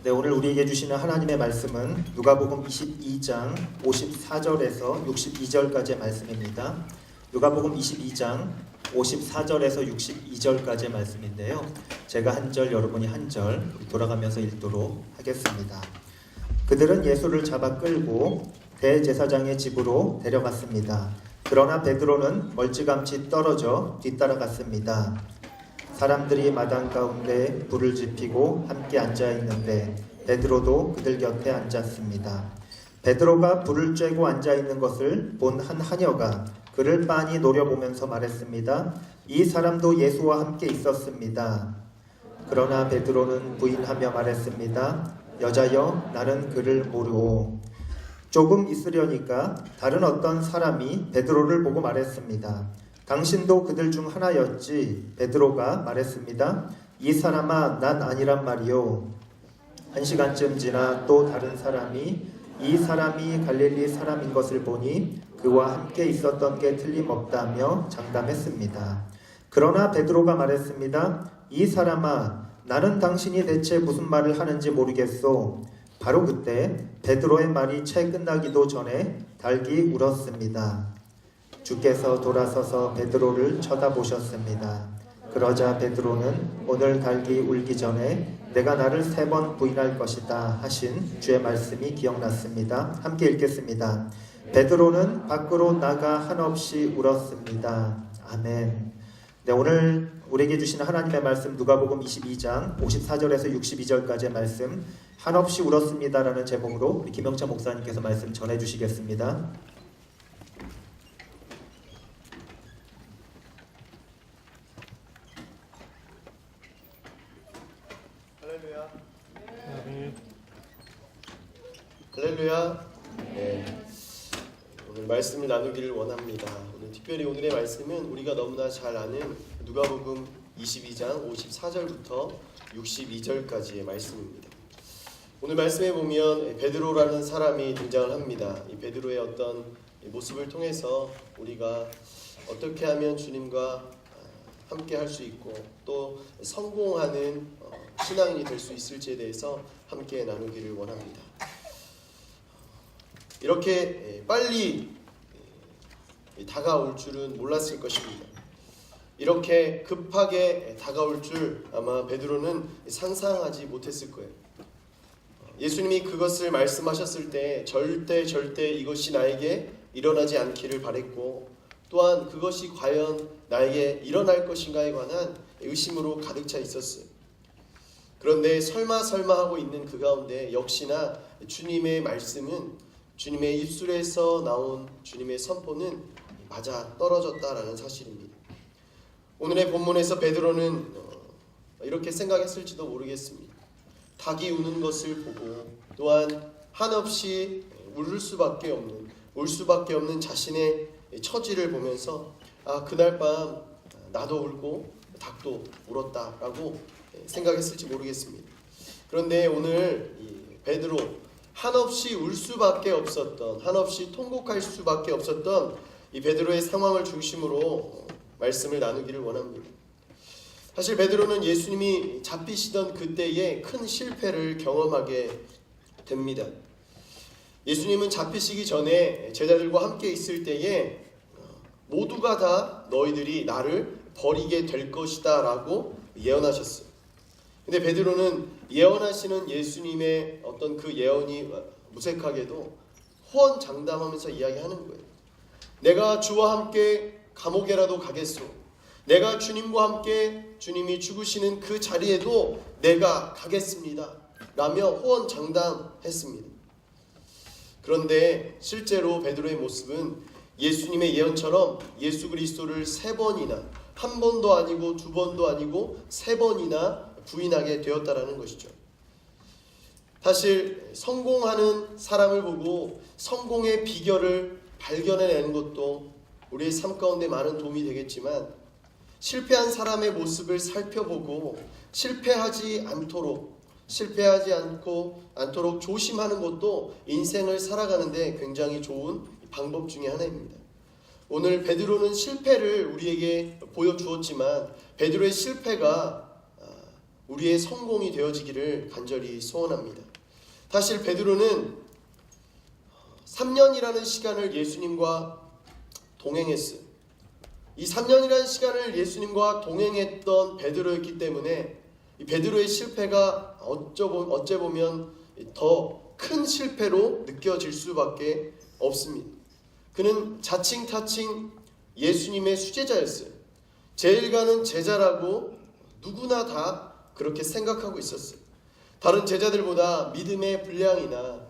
네, 오늘 우리에게 주시는 하나님의 말씀은 누가복음 22장 54절에서 62절까지의 말씀입니다. 누가복음 22장 54절에서 62절까지의 말씀인데요. 제가 한 절, 여러분이 한 절 돌아가면서 읽도록 하겠습니다. 그들은 예수를 잡아 끌고 대제사장의 집으로 데려갔습니다. 그러나 베드로는 멀찌감치 떨어져 뒤따라갔습니다. 사람들이 마당 가운데 불을 지피고 함께 앉아 있는데 베드로도 그들 곁에 앉았습니다. 베드로가 불을 쬐고 앉아 있는 것을 본 한 하녀가 그를 빤히 노려보면서 말했습니다. 이 사람도 예수와 함께 있었습니다. 그러나 베드로는 부인하며 말했습니다. 여자여, 나는 그를 모르오. 조금 있으려니까 다른 어떤 사람이 베드로를 보고 말했습니다. 당신도 그들 중 하나였지. 베드로가 말했습니다. 이 사람아, 난 아니란 말이요. 1시간쯤 지나 또 다른 사람이 이 사람이 갈릴리 사람인 것을 보니 그와 함께 있었던 게 틀림없다며 장담했습니다. 그러나 베드로가 말했습니다. 이 사람아, 나는 당신이 대체 무슨 말을 하는지 모르겠소. 바로 그때 베드로의 말이 채 끝나기도 전에 닭이 울었습니다. 주께서 돌아서서 베드로를 쳐다보셨습니다. 그러자 베드로는 오늘 닭이 울기 전에 내가 나를 3번 부인할 것이다 하신 주의 말씀이 기억났습니다. 함께 읽겠습니다. 베드로는 밖으로 나가 한없이 울었습니다. 아멘. 네, 오늘 우리에게 주시는 하나님의 말씀 누가복음 22장 54절에서 62절까지의 말씀 한없이 울었습니다라는 제목으로 우리 김영찬 목사님께서 말씀 전해주시겠습니다. 할렐루야. 네. 오늘 말씀을 나누기를 원합니다. 특별히 오늘의 말씀은 우리가 너무나 잘 아는 누가복음 22장 54절부터 62절까지의 말씀입니다. 오늘 말씀에 보면 베드로라는 사람이 등장을 합니다. 이 베드로의 어떤 모습을 통해서 우리가 어떻게 하면 주님과 함께 할 수 있고 또 성공하는 신앙인이 될 수 있을지에 대해서 함께 나누기를 원합니다. 이렇게 빨리 다가올 줄은 몰랐을 것입니다. 이렇게 급하게 다가올 줄 아마 베드로는 상상하지 못했을 거예요. 예수님이 그것을 말씀하셨을 때 절대 이것이 나에게 일어나지 않기를 바랬고 또한 그것이 과연 나에게 일어날 것인가에 관한 의심으로 가득 차 있었어요. 그런데 설마 하고 있는 그 가운데 역시나 주님의 말씀은 주님의 입술에서 나온 주님의 선포는 맞아 떨어졌다라는 사실입니다. 오늘의 본문에서 베드로는 이렇게 생각했을지도 모르겠습니다. 닭이 우는 것을 보고 또한 한없이 울 수밖에 없는 자신의 처지를 보면서 그날 밤 나도 울고 닭도 울었다라고 생각했을지 모르겠습니다. 그런데 오늘 베드로 한없이 울 수밖에 없었던, 한없이 통곡할 수밖에 없었던 이 베드로의 상황을 중심으로 말씀을 나누기를 원합니다. 사실 베드로는 예수님이 잡히시던 그때에 큰 실패를 경험하게 됩니다. 예수님은 잡히시기 전에 제자들과 함께 있을 때에 모두가 다 너희들이 나를 버리게 될 것이다 라고 예언하셨어요. 근데 베드로는 예언하시는 예수님의 어떤 그 예언이 무색하게도 호언장담하면서 이야기하는 거예요. 내가 주와 함께 감옥에라도 가겠소. 내가 주님과 함께 주님이 죽으시는 그 자리에도 내가 가겠습니다 라며 호언장담했습니다. 그런데 실제로 베드로의 모습은 예수님의 예언처럼 예수 그리스도를 3번이나 한 번도 아니고 2번도 아니고 3번이나 부인하게 되었다라는 것이죠. 사실 성공하는 사람을 보고 성공의 비결을 발견해내는 것도 우리의 삶 가운데 많은 도움이 되겠지만 실패한 사람의 모습을 살펴보고 실패하지 않도록 조심하는 것도 인생을 살아가는데 굉장히 좋은 방법 중에 하나입니다. 오늘 베드로는 실패를 우리에게 보여주었지만 베드로의 실패가 우리의 성공이 되어지기를 간절히 소원합니다. 사실 베드로는 3년이라는 시간을 예수님과 동행했어요. 이 3년이라는 시간을 예수님과 동행했던 베드로였기 때문에 이 베드로의 실패가 어째 보면 더 큰 실패로 느껴질 수밖에 없습니다. 그는 자칭타칭 예수님의 수제자였어요. 제일 가는 제자라고 누구나 다 그렇게 생각하고 있었어요. 다른 제자들보다 믿음의 분량이나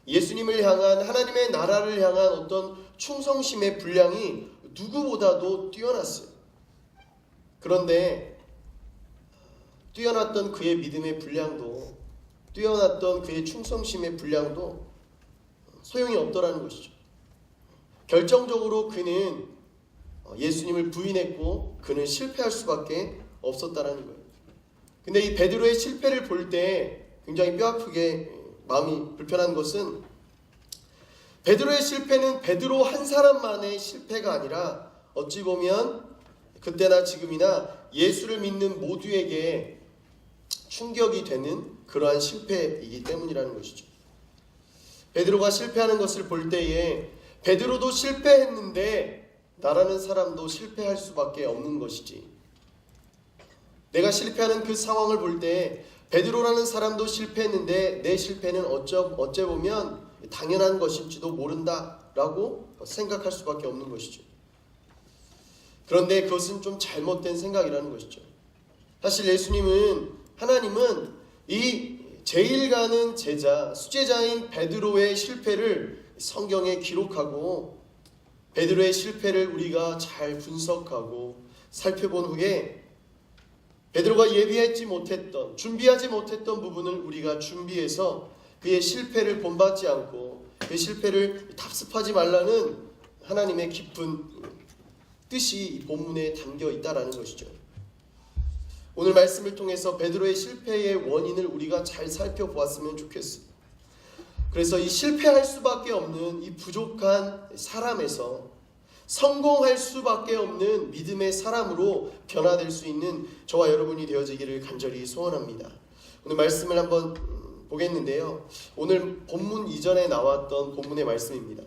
예수님을 향한, 하나님의 나라를 향한 어떤 충성심의 분량이 누구보다도 뛰어났어요. 그런데 뛰어났던 그의 믿음의 분량도, 뛰어났던 그의 충성심의 분량도 소용이 없더라는 것이죠. 결정적으로 그는 예수님을 부인했고 그는 실패할 수밖에 없었다라는 거예요. 근데 이 베드로의 실패를 볼 때 굉장히 뼈아프게 마음이 불편한 것은, 베드로의 실패는 베드로 한 사람만의 실패가 아니라 어찌 보면 그때나 지금이나 예수를 믿는 모두에게 충격이 되는 그러한 실패이기 때문이라는 것이죠. 베드로가 실패하는 것을 볼 때에 베드로도 실패했는데 나라는 사람도 실패할 수밖에 없는 것이지, 내가 실패하는 그 상황을 볼 때 베드로라는 사람도 실패했는데 내 실패는 어째 보면 당연한 것일지도 모른다라고 생각할 수밖에 없는 것이죠. 그런데 그것은 좀 잘못된 생각이라는 것이죠. 사실 하나님은 이 제일 가는 제자, 수제자인 베드로의 실패를 성경에 기록하고, 베드로의 실패를 우리가 잘 분석하고 살펴본 후에 베드로가 예비하지 못했던, 준비하지 못했던 부분을 우리가 준비해서 그의 실패를 본받지 않고 그의 실패를 답습하지 말라는 하나님의 깊은 뜻이 이 본문에 담겨 있다라는 것이죠. 오늘 말씀을 통해서 베드로의 실패의 원인을 우리가 잘 살펴보았으면 좋겠어요. 그래서 이 실패할 수밖에 없는 이 부족한 사람에서 성공할 수밖에 없는 믿음의 사람으로 변화될 수 있는 저와 여러분이 되어지기를 간절히 소원합니다. 오늘 말씀을 한번 보겠는데요. 오늘 본문 이전에 나왔던 본문의 말씀입니다.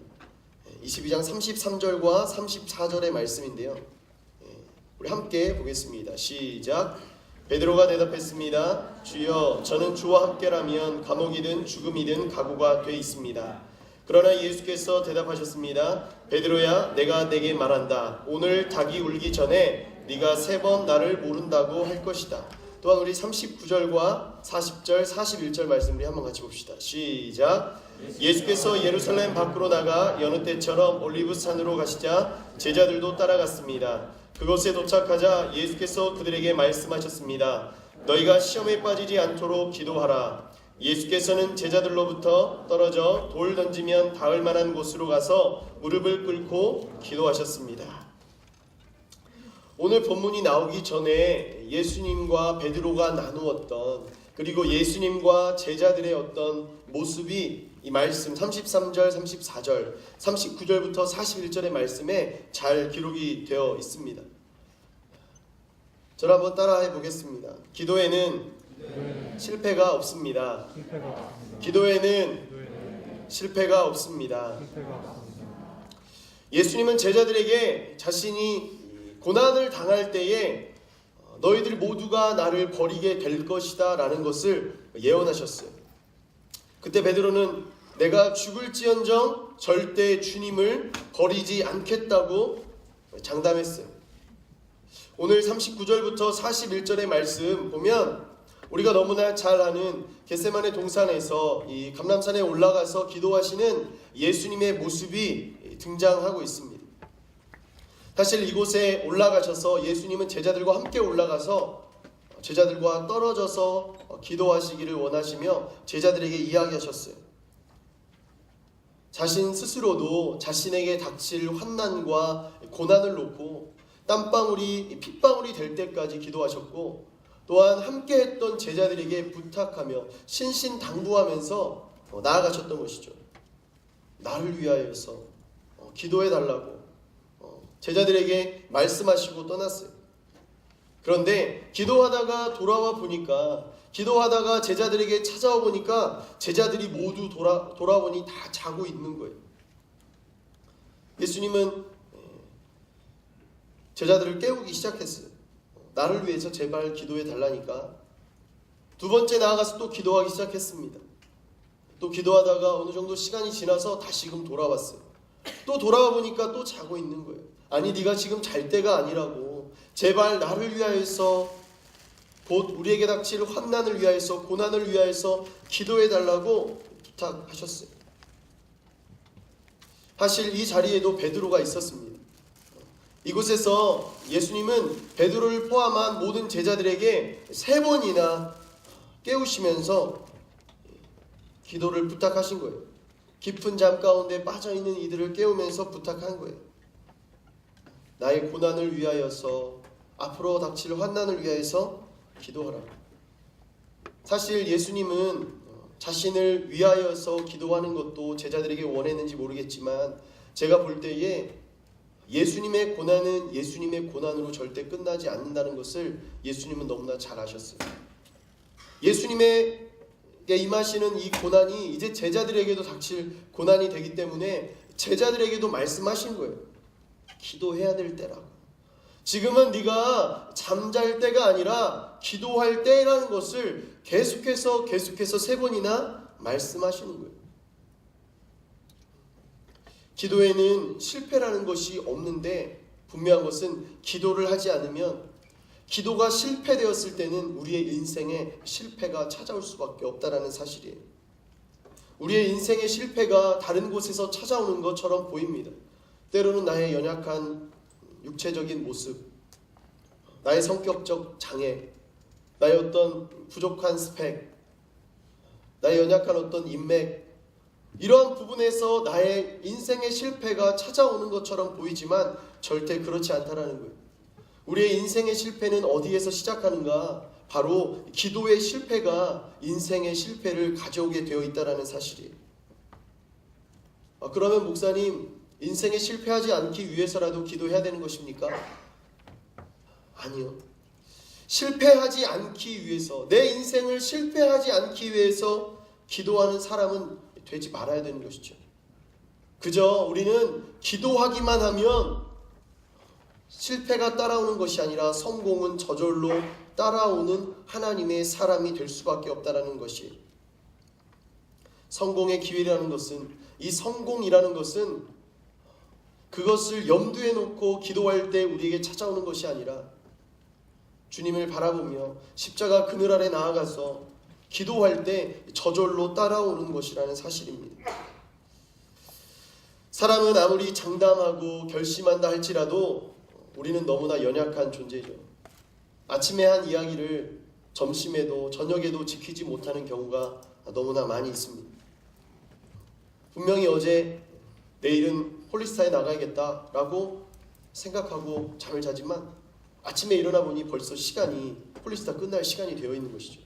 22장 33절과 34절의 말씀인데요. 우리 함께 보겠습니다. 시작. 베드로가 대답했습니다. 주여, 저는 주와 함께라면 감옥이든 죽음이든 각오가 돼 있습니다. 그러나 예수께서 대답하셨습니다. 베드로야, 내가 내게 말한다. 오늘 닭이 울기 전에 네가 3번 나를 모른다고 할 것이다. 또한 우리 39절과 40절, 41절 말씀 우리 한번 같이 봅시다. 시작. 예수께서 예루살렘 밖으로 나가 여느 때처럼 올리브산으로 가시자 제자들도 따라갔습니다. 그곳에 도착하자 예수께서 그들에게 말씀하셨습니다. 너희가 시험에 빠지지 않도록 기도하라. 예수께서는 제자들로부터 떨어져 돌 던지면 닿을 만한 곳으로 가서 무릎을 꿇고 기도하셨습니다. 오늘 본문이 나오기 전에 예수님과 베드로가 나누었던, 그리고 예수님과 제자들의 어떤 모습이 이 말씀 33절, 34절, 39절부터 41절의 말씀에 잘 기록이 되어 있습니다. 저를 한번 따라해 보겠습니다. 기도에는 실패가 없습니다. 기도에는 실패가 없습니다. 예수님은 제자들에게 자신이 고난을 당할 때에 너희들 모두가 나를 버리게 될 것이다 라는 것을 예언하셨어요. 그때 베드로는 내가 죽을지언정 절대 주님을 버리지 않겠다고 장담했어요. 오늘 39절부터 41절의 말씀 보면 우리가 너무나 잘 아는 겟세마네 동산에서 이 감람산에 올라가서 기도하시는 예수님의 모습이 등장하고 있습니다. 사실 이곳에 올라가셔서 예수님은 제자들과 함께 올라가서 제자들과 떨어져서 기도하시기를 원하시며 제자들에게 이야기하셨어요. 자신 스스로도 자신에게 닥칠 환난과 고난을 놓고 땀방울이 핏방울이 될 때까지 기도하셨고, 또한 함께했던 제자들에게 부탁하며 신신당부하면서 나아가셨던 것이죠. 나를 위하여서 기도해달라고 제자들에게 말씀하시고 떠났어요. 그런데 기도하다가 돌아와 보니까 기도하다가 제자들에게 찾아와 보니까 제자들이 모두 돌아보니 다 자고 있는 거예요. 예수님은 제자들을 깨우기 시작했어요. 나를 위해서 제발 기도해 달라니까. 두 번째 나아가서 또 기도하기 시작했습니다. 또 기도하다가 어느 정도 시간이 지나서 다시금 돌아왔어요. 또 돌아와 보니까 또 자고 있는 거예요. 아니 네가 지금 잘 때가 아니라고. 제발 나를 위하여서, 곧 우리에게 닥칠 환난을 위하여서, 고난을 위하여서 기도해 달라고 부탁하셨어요. 사실 이 자리에도 베드로가 있었습니다. 이곳에서 예수님은 베드로를 포함한 모든 제자들에게 3번이나 깨우시면서 기도를 부탁하신 거예요. 깊은 잠 가운데 빠져있는 이들을 깨우면서 부탁한 거예요. 나의 고난을 위하여서, 앞으로 닥칠 환난을 위하여서 기도하라. 사실 예수님은 자신을 위하여서 기도하는 것도 제자들에게 원했는지 모르겠지만, 제가 볼 때에 예수님의 고난은 예수님의 고난으로 절대 끝나지 않는다는 것을 예수님은 너무나 잘 아셨어요. 예수님에게 임하시는 이 고난이 이제 제자들에게도 닥칠 고난이 되기 때문에 제자들에게도 말씀하신 거예요. 기도해야 될 때라고. 지금은 네가 잠잘 때가 아니라 기도할 때라는 것을 계속해서 3번이나 말씀하시는 거예요. 기도에는 실패라는 것이 없는데, 분명한 것은 기도를 하지 않으면, 기도가 실패되었을 때는 우리의 인생에 실패가 찾아올 수밖에 없다는 사실이에요. 우리의 인생의 실패가 다른 곳에서 찾아오는 것처럼 보입니다. 때로는 나의 연약한 육체적인 모습, 나의 성격적 장애, 나의 어떤 부족한 스펙, 나의 연약한 어떤 인맥, 이러한 부분에서 나의 인생의 실패가 찾아오는 것처럼 보이지만 절대 그렇지 않다라는 거예요. 우리의 인생의 실패는 어디에서 시작하는가? 바로 기도의 실패가 인생의 실패를 가져오게 되어 있다는 사실이에요. 그러면 목사님, 인생에 실패하지 않기 위해서라도 기도해야 되는 것입니까? 아니요. 실패하지 않기 위해서, 내 인생을 실패하지 않기 위해서 기도하는 사람은 되지 말아야 되는 것이죠. 그저 우리는 기도하기만 하면 실패가 따라오는 것이 아니라 성공은 저절로 따라오는 하나님의 사람이 될 수밖에 없다는 것이, 성공의 기회라는 것은, 이 성공이라는 것은 그것을 염두에 놓고 기도할 때 우리에게 찾아오는 것이 아니라 주님을 바라보며 십자가 그늘 아래 나아가서 기도할 때 저절로 따라오는 것이라는 사실입니다. 사람은 아무리 장담하고 결심한다 할지라도 우리는 너무나 연약한 존재죠. 아침에 한 이야기를 점심에도 저녁에도 지키지 못하는 경우가 너무나 많이 있습니다. 분명히 어제 내일은 홀리스타에 나가야겠다라고 생각하고 잠을 자지만 아침에 일어나 보니 벌써 시간이, 홀리스타 끝날 시간이 되어 있는 것이죠.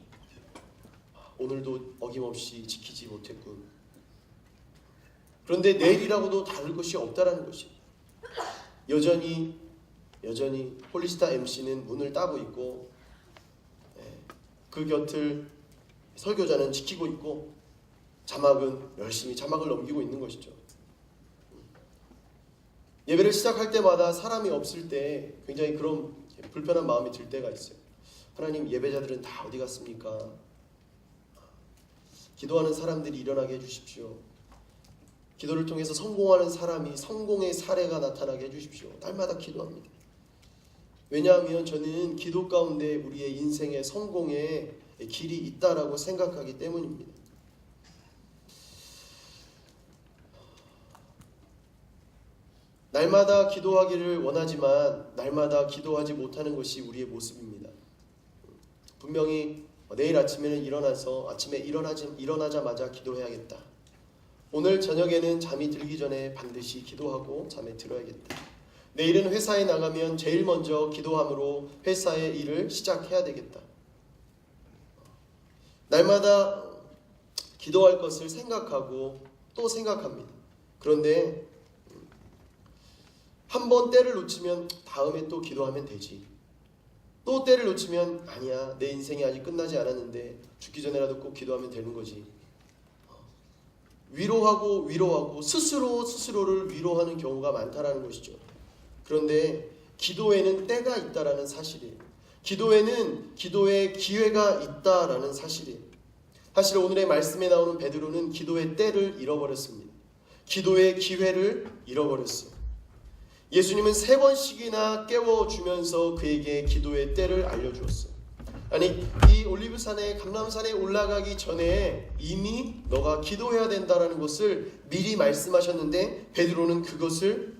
오늘도 어김없이 지키지 못했군. 그런데 내일이라고도 다를 것이 없다라는 것이, 여전히 홀리스타 MC는 문을 따고 있고, 그 곁을 설교자는 지키고 있고, 자막은 열심히 자막을 넘기고 있는 것이죠. 예배를 시작할 때마다 사람이 없을 때 굉장히 그런 불편한 마음이 들 때가 있어요. 하나님, 예배자들은 다 어디 갔습니까? 기도하는 사람들이 일어나게 해주십시오. 기도를 통해서 성공하는 사람이, 성공의 사례가 나타나게 해주십시오. 날마다 기도합니다. 왜냐하면 저는 기도 가운데 우리의 인생의 성공의 길이 있다라고 생각하기 때문입니다. 날마다 기도하기를 원하지만 날마다 기도하지 못하는 것이 우리의 모습입니다. 분명히 내일 아침에는 아침에 일어나자마자 기도해야겠다. 오늘 저녁에는 잠이 들기 전에 반드시 기도하고 잠에 들어야겠다. 내일은 회사에 나가면 제일 먼저 기도함으로 회사의 일을 시작해야 되겠다. 날마다 기도할 것을 생각하고 또 생각합니다. 그런데 한 번 때를 놓치면 다음에 또 기도하면 되지. 또 때를 놓치면 아니야, 내 인생이 아직 끝나지 않았는데 죽기 전에라도 꼭 기도하면 되는 거지. 위로하고 스스로를 위로하는 경우가 많다라는 것이죠. 그런데 기도에는 때가 있다라는 사실이에요. 기도에는 기도의 기회가 있다라는 사실이에요. 사실 오늘의 말씀에 나오는 베드로는 기도의 때를 잃어버렸습니다. 기도의 기회를 잃어버렸어요. 예수님은 3번씩이나 깨워주면서 그에게 기도의 때를 알려주었어요. 아니, 이 올리브산에 감람산에 올라가기 전에 이미 너가 기도해야 된다라는 것을 미리 말씀하셨는데 베드로는 그것을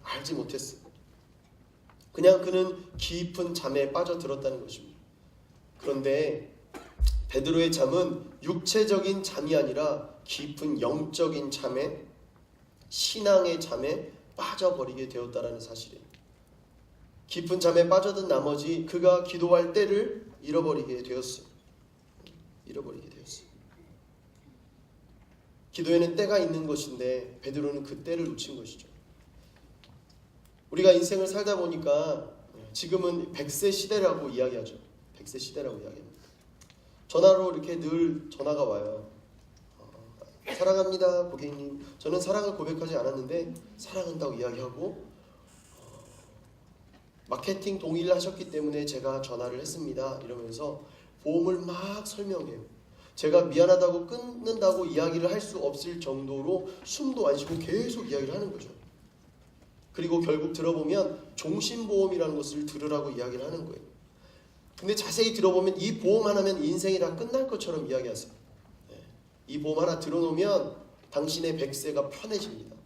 알지 못했어요. 그냥 그는 깊은 잠에 빠져들었다는 것입니다. 그런데 베드로의 잠은 육체적인 잠이 아니라 깊은 영적인 잠에, 신앙의 잠에 빠져버리게 되었다라는 사실이에요. 깊은 잠에 빠져든 나머지 그가 기도할 때를 잃어버리게 되었어요. 기도에는 때가 있는 것인데 베드로는 그 때를 놓친 것이죠. 우리가 인생을 살다 보니까 지금은 100세 시대라고 이야기하죠. 100세 시대라고 이야기합니다. 전화로 이렇게 늘 전화가 와요. 사랑합니다 고객님, 저는 사랑을 고백하지 않았는데 사랑한다고 이야기하고, 마케팅 동의를 하셨기 때문에 제가 전화를 했습니다 이러면서 보험을 막 설명해요. 제가 미안하다고 끊는다고 이야기를 할 수 없을 정도로 숨도 안 쉬고 계속 이야기를 하는 거죠. 그리고 결국 들어보면 종신보험이라는 것을 들으라고 이야기를 하는 거예요. 근데 자세히 들어보면 이 보험 하나면 인생이 다 끝날 것처럼 이야기하세요. 이 보험 하나 들어놓으면 당신의 100세가 편해집니다.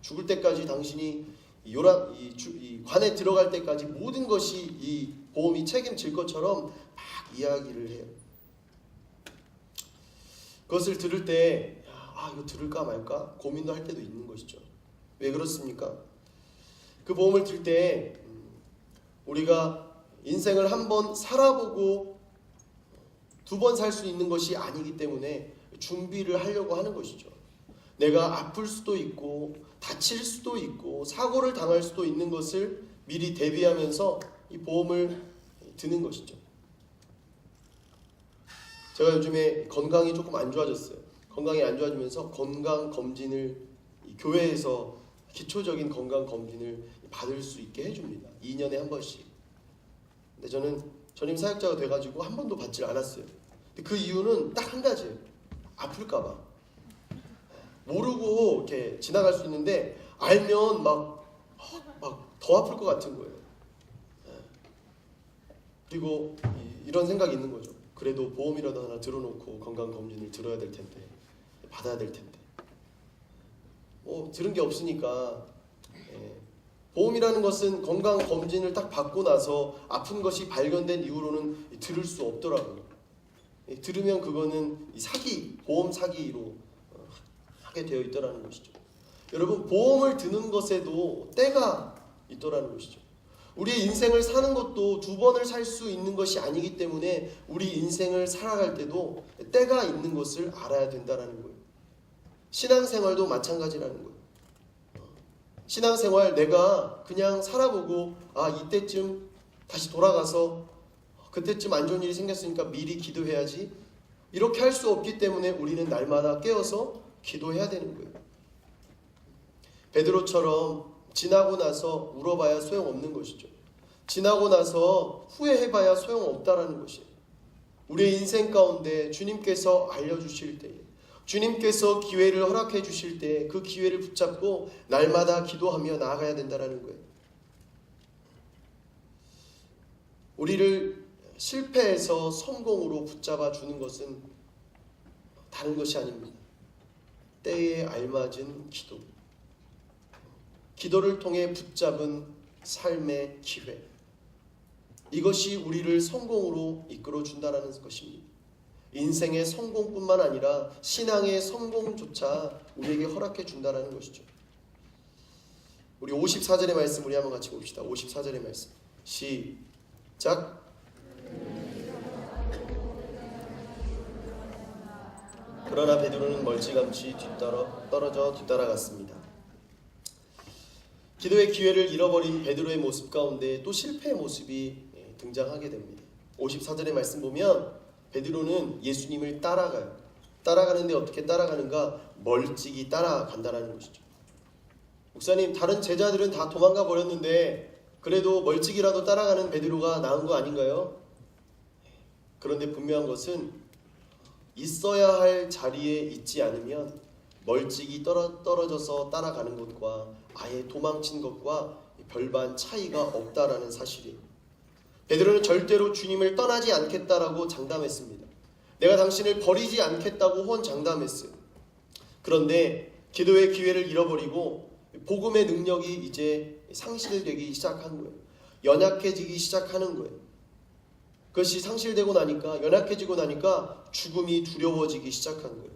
죽을 때까지 당신이 이 관에 들어갈 때까지 모든 것이 이 보험이 책임질 것처럼 막 이야기를 해요. 그것을 들을 때 이거 들을까 말까 고민도 할 때도 있는 것이죠. 왜 그렇습니까? 그 보험을 들 때 우리가 인생을 한번 살아보고 2번 살 수 있는 것이 아니기 때문에 준비를 하려고 하는 것이죠. 내가 아플 수도 있고 다칠 수도 있고 사고를 당할 수도 있는 것을 미리 대비하면서 이 보험을 드는 것이죠. 제가 요즘에 건강이 조금 안 좋아졌어요. 건강이 안 좋아지면서 건강검진을 교회에서 기초적인 건강검진을 받을 수 있게 해줍니다. 2년에 한 번씩. 근데 저는 전임 사역자가 돼가지고 한 번도 받질 않았어요. 근데 그 이유는 딱 한 가지예요. 아플까봐. 모르고 이렇게 지나갈 수 있는데 알면 막 더 아플 것 같은 거예요. 그리고 이런 생각이 있는 거죠. 그래도 보험이라도 하나 들어놓고 건강검진을 들어야 될 텐데, 받아야 될 텐데. 들은 게 없으니까. 보험이라는 것은 건강검진을 딱 받고 나서 아픈 것이 발견된 이후로는 들을 수 없더라고요. 들으면 그거는 보험 사기로 하게 되어 있더라는 것이죠. 여러분, 보험을 드는 것에도 때가 있더라는 것이죠. 우리의 인생을 사는 것도 2번을 살 수 있는 것이 아니기 때문에 우리 인생을 살아갈 때도 때가 있는 것을 알아야 된다는 거예요. 신앙생활도 마찬가지라는 거예요. 신앙생활 내가 그냥 살아보고 이때쯤 다시 돌아가서 그때쯤 안 좋은 일이 생겼으니까 미리 기도해야지, 이렇게 할 수 없기 때문에 우리는 날마다 깨어서 기도해야 되는 거예요. 베드로처럼 지나고 나서 울어봐야 소용없는 것이죠. 지나고 나서 후회해봐야 소용없다라는 것이에요. 우리의 인생 가운데 주님께서 알려주실 때에, 주님께서 기회를 허락해 주실 때 그 기회를 붙잡고 날마다 기도하며 나아가야 된다는 거예요. 우리를 실패에서 성공으로 붙잡아 주는 것은 다른 것이 아닙니다. 때에 알맞은 기도, 기도를 통해 붙잡은 삶의 기회, 이것이 우리를 성공으로 이끌어 준다는 것입니다. 인생의 성공뿐만 아니라 신앙의 성공조차 우리에게 허락해 준다는 것이죠. 우리 54절의 말씀 우리 한번 같이 봅시다. 54절의 말씀 시작. 그러나 베드로는 멀찌감치 떨어져 뒤따라갔습니다. 기도의 기회를 잃어버린 베드로의 모습 가운데 또 실패의 모습이 등장하게 됩니다. 54절의 말씀 보면 베드로는 예수님을 따라가요. 따라가는데 어떻게 따라가는가? 멀찍이 따라간다는 것이죠. 목사님, 다른 제자들은 다 도망가 버렸는데 그래도 멀찍이라도 따라가는 베드로가 나은 거 아닌가요? 그런데 분명한 것은 있어야 할 자리에 있지 않으면 멀찍이 떨어져서 따라가는 것과 아예 도망친 것과 별반 차이가 없다라는 사실이에요. 베드로는 절대로 주님을 떠나지 않겠다라고 장담했습니다. 내가 당신을 버리지 않겠다고 호언장담했어요. 그런데 기도의 기회를 잃어버리고 복음의 능력이 이제 상실되기 시작한 거예요. 연약해지기 시작하는 거예요. 그것이 상실되고 나니까, 연약해지고 나니까 죽음이 두려워지기 시작한 거예요.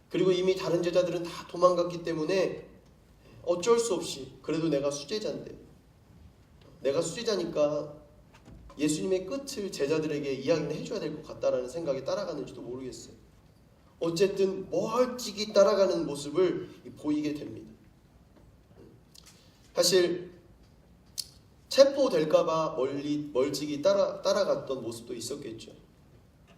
그리고 이미 다른 제자들은 다 도망갔기 때문에 어쩔 수 없이 그래도 내가 수제자인데, 내가 수제자니까 예수님의 끝을 제자들에게 이야기는 해줘야 될 것 같다라는 생각에 따라가는지도 모르겠어요. 어쨌든 멀찍이 따라가는 모습을 보이게 됩니다. 사실 체포될까봐 멀찍이 따라갔던 모습도 있었겠죠.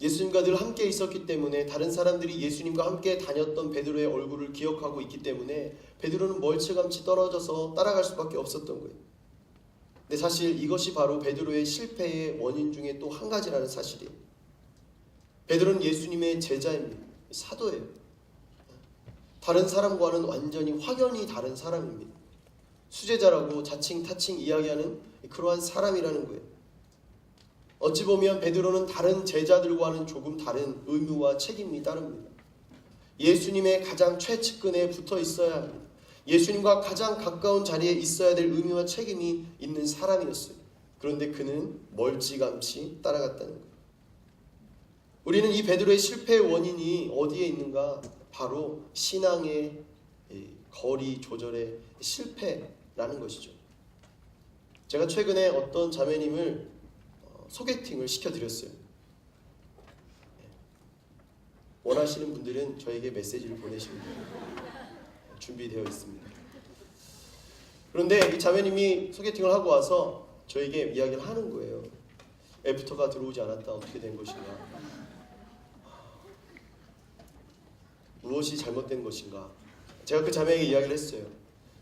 예수님과 늘 함께 있었기 때문에 다른 사람들이 예수님과 함께 다녔던 베드로의 얼굴을 기억하고 있기 때문에 베드로는 멀찌감치 떨어져서 따라갈 수밖에 없었던 거예요. 근데 사실 이것이 바로 베드로의 실패의 원인 중에 또 한 가지라는 사실이에요. 베드로는 예수님의 제자입니다. 사도예요. 다른 사람과는 완전히 확연히 다른 사람입니다. 수제자라고 자칭 타칭 이야기하는 그러한 사람이라는 거예요. 어찌 보면 베드로는 다른 제자들과는 조금 다른 의무와 책임이 따릅니다. 예수님의 가장 최측근에 붙어 있어야 합니다. 예수님과 가장 가까운 자리에 있어야 될 의무와 책임이 있는 사람이었어요. 그런데 그는 멀찌감치 따라갔다는 거예요. 우리는 이 베드로의 실패의 원인이 어디에 있는가? 바로 신앙의 거리 조절의 실패라는 것이죠. 제가 최근에 어떤 자매님을 소개팅을 시켜드렸어요. 원하시는 분들은 저에게 메시지를 보내시면 준비되어 있습니다. 그런데 이 자매님이 소개팅을 하고 와서 저에게 이야기를 하는 거예요. 애프터가 들어오지 않았다. 어떻게 된 것인가? 무엇이 잘못된 것인가? 제가 그 자매에게 이야기를 했어요.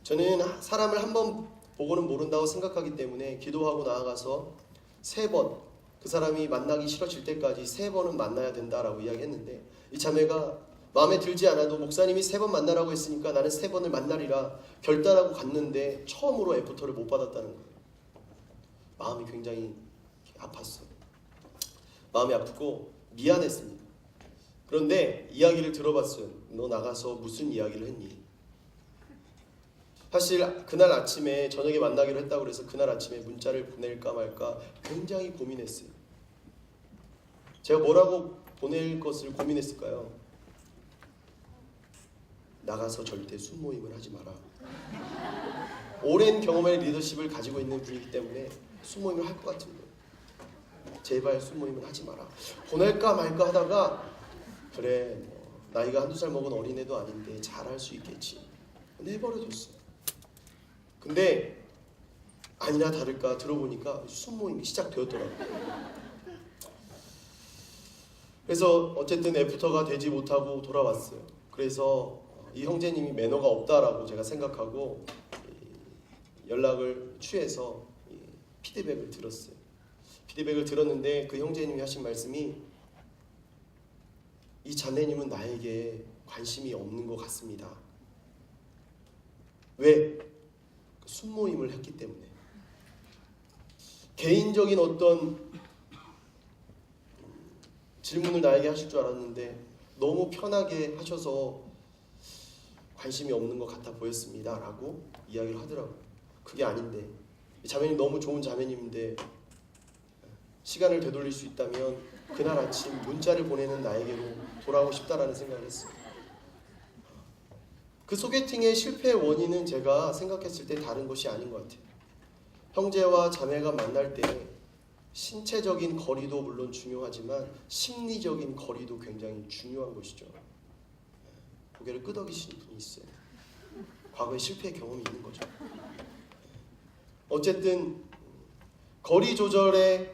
저는 사람을 한 번 보고는 모른다고 생각하기 때문에 기도하고 나아가서 3번, 그 사람이 만나기 싫어질 때까지 3번은 만나야 된다라고 이야기했는데, 이 자매가 마음에 들지 않아도 목사님이 3번 만나라고 했으니까 나는 3번을 만나리라 결단하고 갔는데 처음으로 애프터를 못 받았다는 거예요. 마음이 굉장히 아팠어요. 마음이 아프고 미안했습니다. 그런데 이야기를 들어봤어요. 너 나가서 무슨 이야기를 했니? 사실 그날 아침에 저녁에 만나기로 했다고 해서 그날 아침에 문자를 보낼까 말까 굉장히 고민했어요. 제가 뭐라고 보낼 것을 고민했을까요? 나가서 절대 순모임을 하지 마라. 오랜 경험의 리더십을 가지고 있는 분이기 때문에 순모임을 할 것 같은 거예요. 제발 순모임을 하지 마라. 보낼까 말까 하다가 그래, 나이가 1-2살 먹은 어린애도 아닌데 잘할 수 있겠지. 근데 해버려줬어요. 근데 아니나 다를까 들어보니까 순모임이 시작되었더라고요. 그래서 어쨌든 애프터가 되지 못하고 돌아왔어요. 그래서 이 형제님이 매너가 없다라고 제가 생각하고 연락을 취해서 피드백을 들었어요. 피드백을 들었는데 그 형제님이 하신 말씀이, 이 자매님은 나에게 관심이 없는 것 같습니다. 왜? 순모임을 했기 때문에. 개인적인 어떤 질문을 나에게 하실 줄 알았는데 너무 편하게 하셔서 관심이 없는 것 같아 보였습니다 라고 이야기를 하더라고요. 그게 아닌데, 자매님 너무 좋은 자매님인데 시간을 되돌릴 수 있다면 그날 아침 문자를 보내는 나에게로 돌아오고 싶다라는 생각을 했어요. 그 소개팅의 실패의 원인은 제가 생각했을 때 다른 것이 아닌 것 같아요. 형제와 자매가 만날 때 신체적인 거리도 물론 중요하지만 심리적인 거리도 굉장히 중요한 것이죠. 고개를 끄덕이시는 분이 있어요. 과거에 실패의 경험이 있는 거죠. 어쨌든 거리 조절에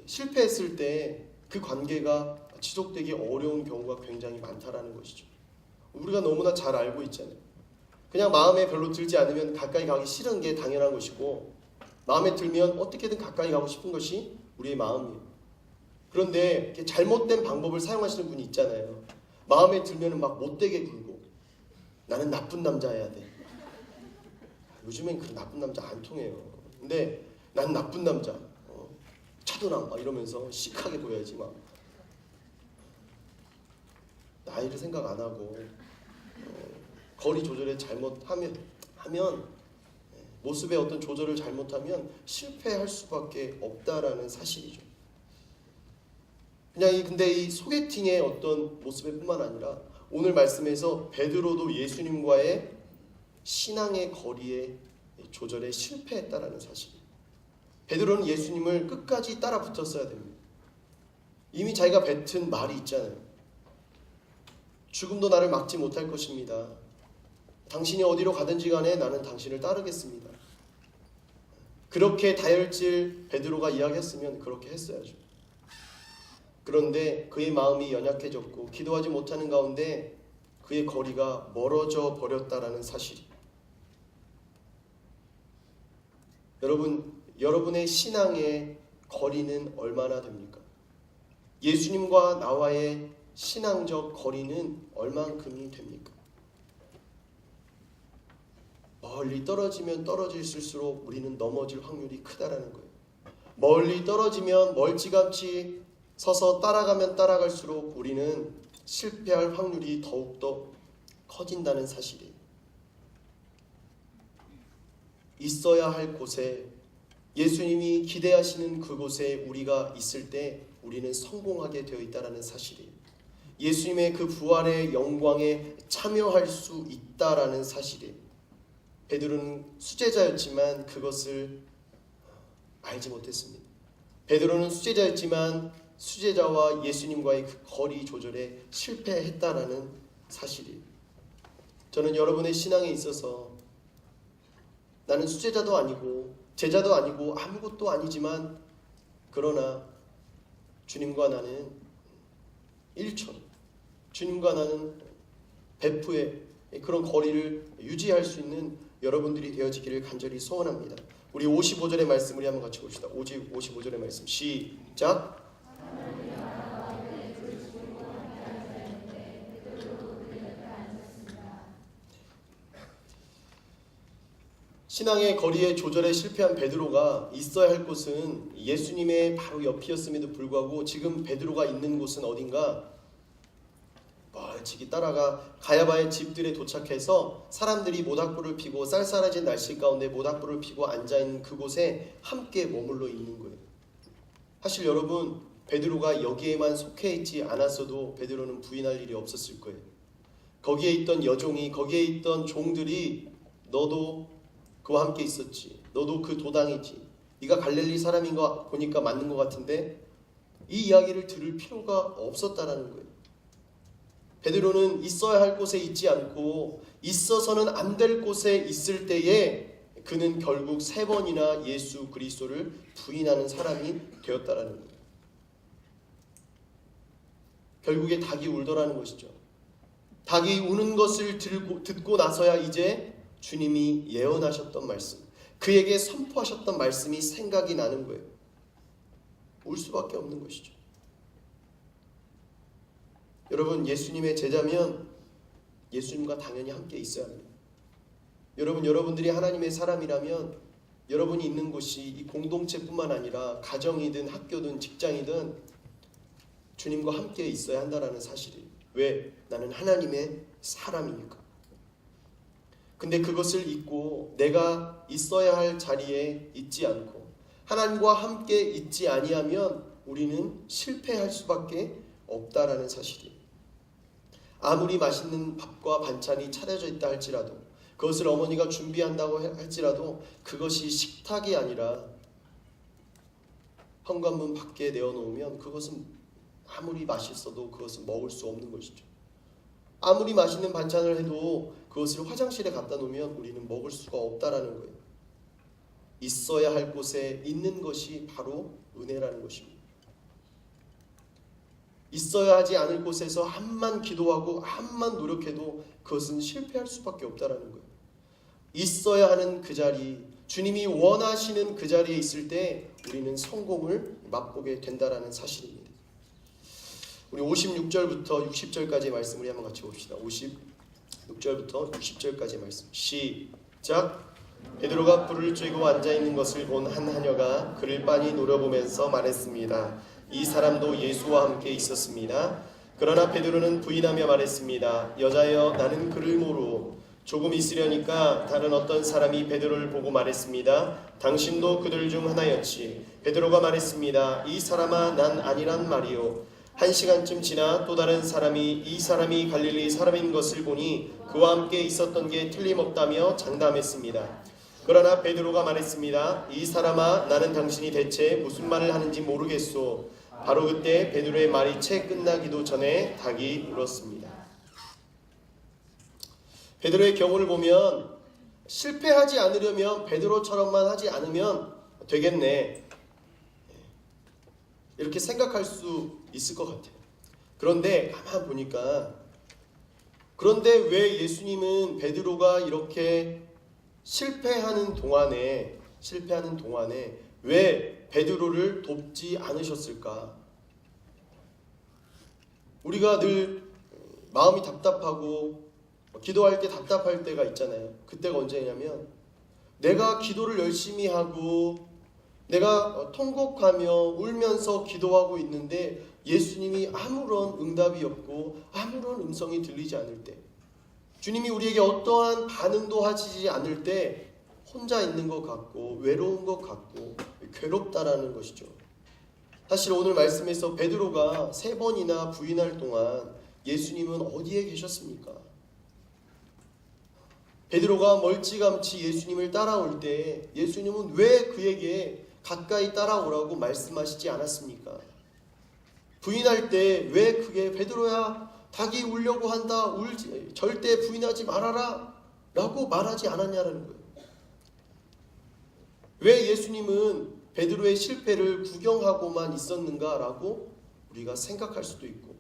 실패했을 때 그 관계가 지속되기 어려운 경우가 굉장히 많다라는 것이죠. 우리가 너무나 잘 알고 있잖아요. 그냥 마음에 별로 들지 않으면 가까이 가기 싫은 게 당연한 것이고, 마음에 들면 어떻게든 가까이 가고 싶은 것이 우리의 마음이에요. 그런데 잘못된 방법을 사용하시는 분이 있잖아요. 마음에 들면 막 못되게 굴고, 나는 나쁜 남자여야 돼. 요즘엔 그 나쁜 남자 안 통해요. 근데 난 나쁜 남자, 차도남 막 이러면서 시크하게 보여야지. 막 나이를 생각 안 하고 거리 조절에 잘못하면 모습의 어떤 조절을 잘못하면 실패할 수밖에 없다라는 사실이죠. 근데 이 소개팅의 어떤 모습의 뿐만 아니라 오늘 말씀에서 베드로도 예수님과의 신앙의 거리의 조절에 실패했다라는 사실이에요. 베드로는 예수님을 끝까지 따라 붙었어야 됩니다. 이미 자기가 뱉은 말이 있잖아요. 죽음도 나를 막지 못할 것입니다. 당신이 어디로 가든지 간에 나는 당신을 따르겠습니다. 그렇게 다혈질 베드로가 이야기했으면 그렇게 했어야죠. 그런데 그의 마음이 연약해졌고 기도하지 못하는 가운데 그의 거리가 멀어져 버렸다라는 사실이. 여러분의 신앙의 거리는 얼마나 됩니까? 예수님과 나와의 신앙적 거리는 얼만큼이 됩니까? 멀리 떨어지면 떨어질수록 우리는 넘어질 확률이 크다라는 거예요. 멀리 떨어지면 멀찌감치 서서 따라가면 따라갈수록 우리는 실패할 확률이 더욱더 커진다는 사실이에요. 있어야 할 곳에, 예수님이 기대하시는 그곳에 우리가 있을 때 우리는 성공하게 되어 있다는 사실이에요. 예수님의 그 부활의 영광에 참여할 수 있다라는 사실이에요. 베드로는 수제자였지만 그것을 알지 못했습니다. 베드로는 수제자였지만 수제자와 예수님과의 그 거리 조절에 실패했다라는 사실이에요. 저는 여러분의 신앙에 있어서 나는 수제자도 아니고 제자도 아니고 아무것도 아니지만, 그러나 주님과 나는 일천, 주님과 나는 베프의 그런 거리를 유지할 수 있는 여러분들이 되어지기를 간절히 소원합니다. 우리 55절의 말씀 우리 한번 같이 봅시다. 55절의 말씀 시작. 신앙의 거리의 조절에 실패한 베드로가 있어야 할 곳은 예수님의 바로 옆이었음에도 불구하고 지금 베드로가 있는 곳은 어딘가 멀찍이 따라가 가야바의 집들에 도착해서 사람들이 모닥불을 피고 쌀쌀해진 날씨 가운데 모닥불을 피고 앉아있는 그곳에 함께 머물러 있는 거예요. 사실 여러분, 베드로가 여기에만 속해 있지 않았어도 베드로는 부인할 일이 없었을 거예요. 거기에 있던 여종이, 거기에 있던 종들이 너도 그와 함께 있었지, 너도 그 도당이지, 네가 갈릴리 사람인 거 보니까 맞는 것 같은데, 이 이야기를 들을 필요가 없었다라는 거예요. 베드로는 있어야 할 곳에 있지 않고 있어서는 안 될 곳에 있을 때에 그는 결국 3번이나 예수 그리스도를 부인하는 사람이 되었다라는 거예요. 결국에 닭이 울더라는 것이죠. 닭이 우는 것을 듣고 나서야 이제 주님이 예언하셨던 말씀, 그에게 선포하셨던 말씀이 생각이 나는 거예요. 울 수밖에 없는 것이죠. 여러분, 예수님의 제자면 예수님과 당연히 함께 있어야 합니다. 여러분들이 하나님의 사람이라면 여러분이 있는 곳이 이 공동체뿐만 아니라 가정이든 학교든 직장이든 주님과 함께 있어야 한다는 사실이에요. 왜? 나는 하나님의 사람이니까. 근데 그것을 잊고 내가 있어야 할 자리에 있지 않고 하나님과 함께 있지 아니하면 우리는 실패할 수밖에 없다라는 사실이에요. 아무리 맛있는 밥과 반찬이 차려져 있다 할지라도, 그것을 어머니가 준비한다고 할지라도 그것이 식탁이 아니라 현관문 밖에 내어놓으면 그것은 아무리 맛있어도 그것은 먹을 수 없는 것이죠. 아무리 맛있는 반찬을 해도 그것을 화장실에 갖다 놓으면 우리는 먹을 수가 없다라는 거예요. 있어야 할 곳에 있는 것이 바로 은혜라는 것입니다. 있어야 하지 않을 곳에서 암만 기도하고 암만 노력해도 그것은 실패할 수밖에 없다라는 거예요. 있어야 하는 그 자리, 주님이 원하시는 그 자리에 있을 때 우리는 성공을 맛보게 된다라는 사실입니다. 우리 56절부터 60절까지의 말씀 우리 한번 같이 봅시다. 56절부터 60절까지의 말씀 시작. 베드로가 불을 쬐고 앉아있는 것을 본 한 하녀가 그를 빤히 노려보면서 말했습니다. 이 사람도 예수와 함께 있었습니다. 그러나 베드로는 부인하며 말했습니다. 여자여, 나는 그를 모르오. 조금 있으려니까 다른 어떤 사람이 베드로를 보고 말했습니다. 당신도 그들 중 하나였지. 베드로가 말했습니다. 이 사람아, 난 아니란 말이오. 1시간쯤 지나 또 다른 사람이 이 사람이 갈릴리 사람인 것을 보니 그와 함께 있었던 게 틀림없다며 장담했습니다. 그러나 베드로가 말했습니다. 이 사람아, 나는 당신이 대체 무슨 말을 하는지 모르겠소. 바로 그때 베드로의 말이 채 끝나기도 전에 닭이 울었습니다. 베드로의 경우를 보면 실패하지 않으려면 베드로처럼만 하지 않으면 되겠네, 이렇게 생각할 수 있을 것 같아요. 그런데 가만 보니까, 그런데 왜 예수님은 베드로가 이렇게 실패하는 동안에 왜 베드로를 돕지 않으셨을까? 우리가 늘 마음이 답답하고 기도할 때 답답할 때가 있잖아요. 그때가 언제냐면 내가 기도를 열심히 하고 내가 통곡하며 울면서 기도하고 있는데 예수님이 아무런 응답이 없고 아무런 음성이 들리지 않을 때, 주님이 우리에게 어떠한 반응도 하시지 않을 때 혼자 있는 것 같고 외로운 것 같고 괴롭다라는 것이죠. 사실 오늘 말씀에서 베드로가 3번이나 부인할 동안 예수님은 어디에 계셨습니까? 베드로가 멀찌감치 예수님을 따라올 때 예수님은 왜 그에게 가까이 따라오라고 말씀하시지 않았습니까? 부인할 때 왜 그게 베드로야, 닭이 울려고 한다, 울지, 절대 부인하지 말아라 라고 말하지 않았냐라는 거예요. 왜 예수님은 베드로의 실패를 구경하고만 있었는가라고 우리가 생각할 수도 있고,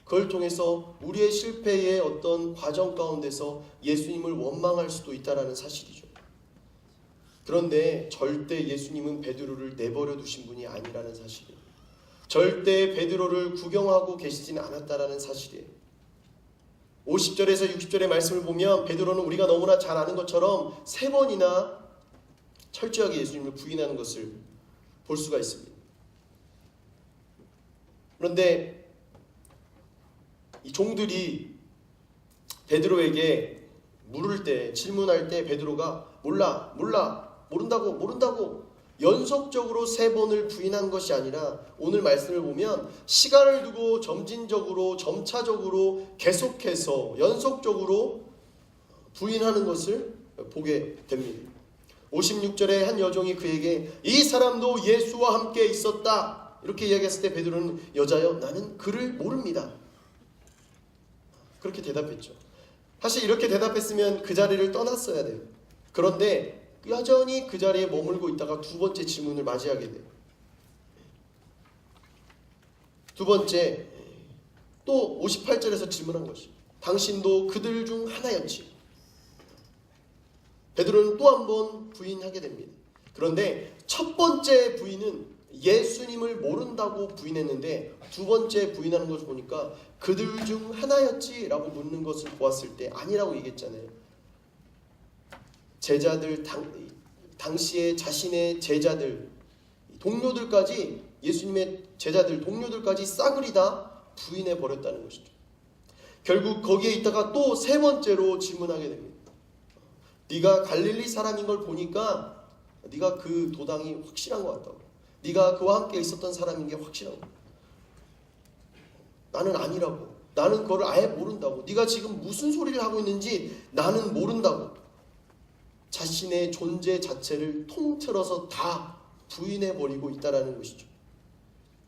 그걸 통해서 우리의 실패의 어떤 과정 가운데서 예수님을 원망할 수도 있다는 사실이죠. 그런데 절대 예수님은 베드로를 내버려 두신 분이 아니라는 사실이에요. 절대 베드로를 구경하고 계시지는 않았다라는 사실이에요. 50절에서 60절의 말씀을 보면 베드로는 우리가 너무나 잘 아는 것처럼 3번이나 철저하게 예수님을 부인하는 것을 볼 수가 있습니다. 그런데 이 종들이 베드로에게 물을 때, 질문할 때 베드로가 모른다고 연속적으로 3번을 부인한 것이 아니라 오늘 말씀을 보면 시간을 두고 점진적으로 점차적으로 계속해서 연속적으로 부인하는 것을 보게 됩니다. 56절에 한 여종이 그에게 이 사람도 예수와 함께 있었다 이렇게 이야기했을 때 베드로는 여자여, 나는 그를 모릅니다, 그렇게 대답했죠. 사실 이렇게 대답했으면 그 자리를 떠났어야 돼요. 그런데 여전히 그 자리에 머물고 있다가 2번째 질문을 맞이하게 돼요. 2번째, 또 58절에서 질문한 것이 당신도 그들 중 하나였지. 베드로는 또 한 번 부인하게 됩니다. 그런데 첫 번째 부인은 예수님을 모른다고 부인했는데 2번째 부인하는 것을 보니까 그들 중 하나였지 라고 묻는 것을 보았을 때 아니라고 얘기했잖아요. 제자들, 당시에 자신의 제자들, 동료들까지, 예수님의 제자들, 동료들까지 싸그리 다 부인해 버렸다는 것이죠. 결국 거기에 있다가 또 3번째로 질문하게 됩니다. 네가 갈릴리 사람인 걸 보니까 네가 그 도당이 확실한 것 같다고, 네가 그와 함께 있었던 사람인 게 확실하고, 나는 아니라고, 나는 그걸 아예 모른다고, 네가 지금 무슨 소리를 하고 있는지 나는 모른다고 자신의 존재 자체를 통틀어서 다 부인해버리고 있다는 것이죠.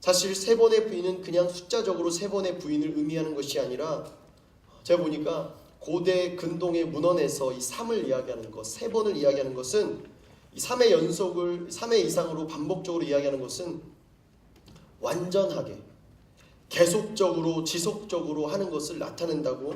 사실 3번의 부인은 그냥 숫자적으로 3번의 부인을 의미하는 것이 아니라, 제가 보니까 고대 근동의 문헌에서 이 3을 이야기하는 것, 3번을 이야기하는 것은 이 3회 연속을 3회 이상으로 반복적으로 이야기하는 것은 완전하게 계속적으로 지속적으로 하는 것을 나타낸다고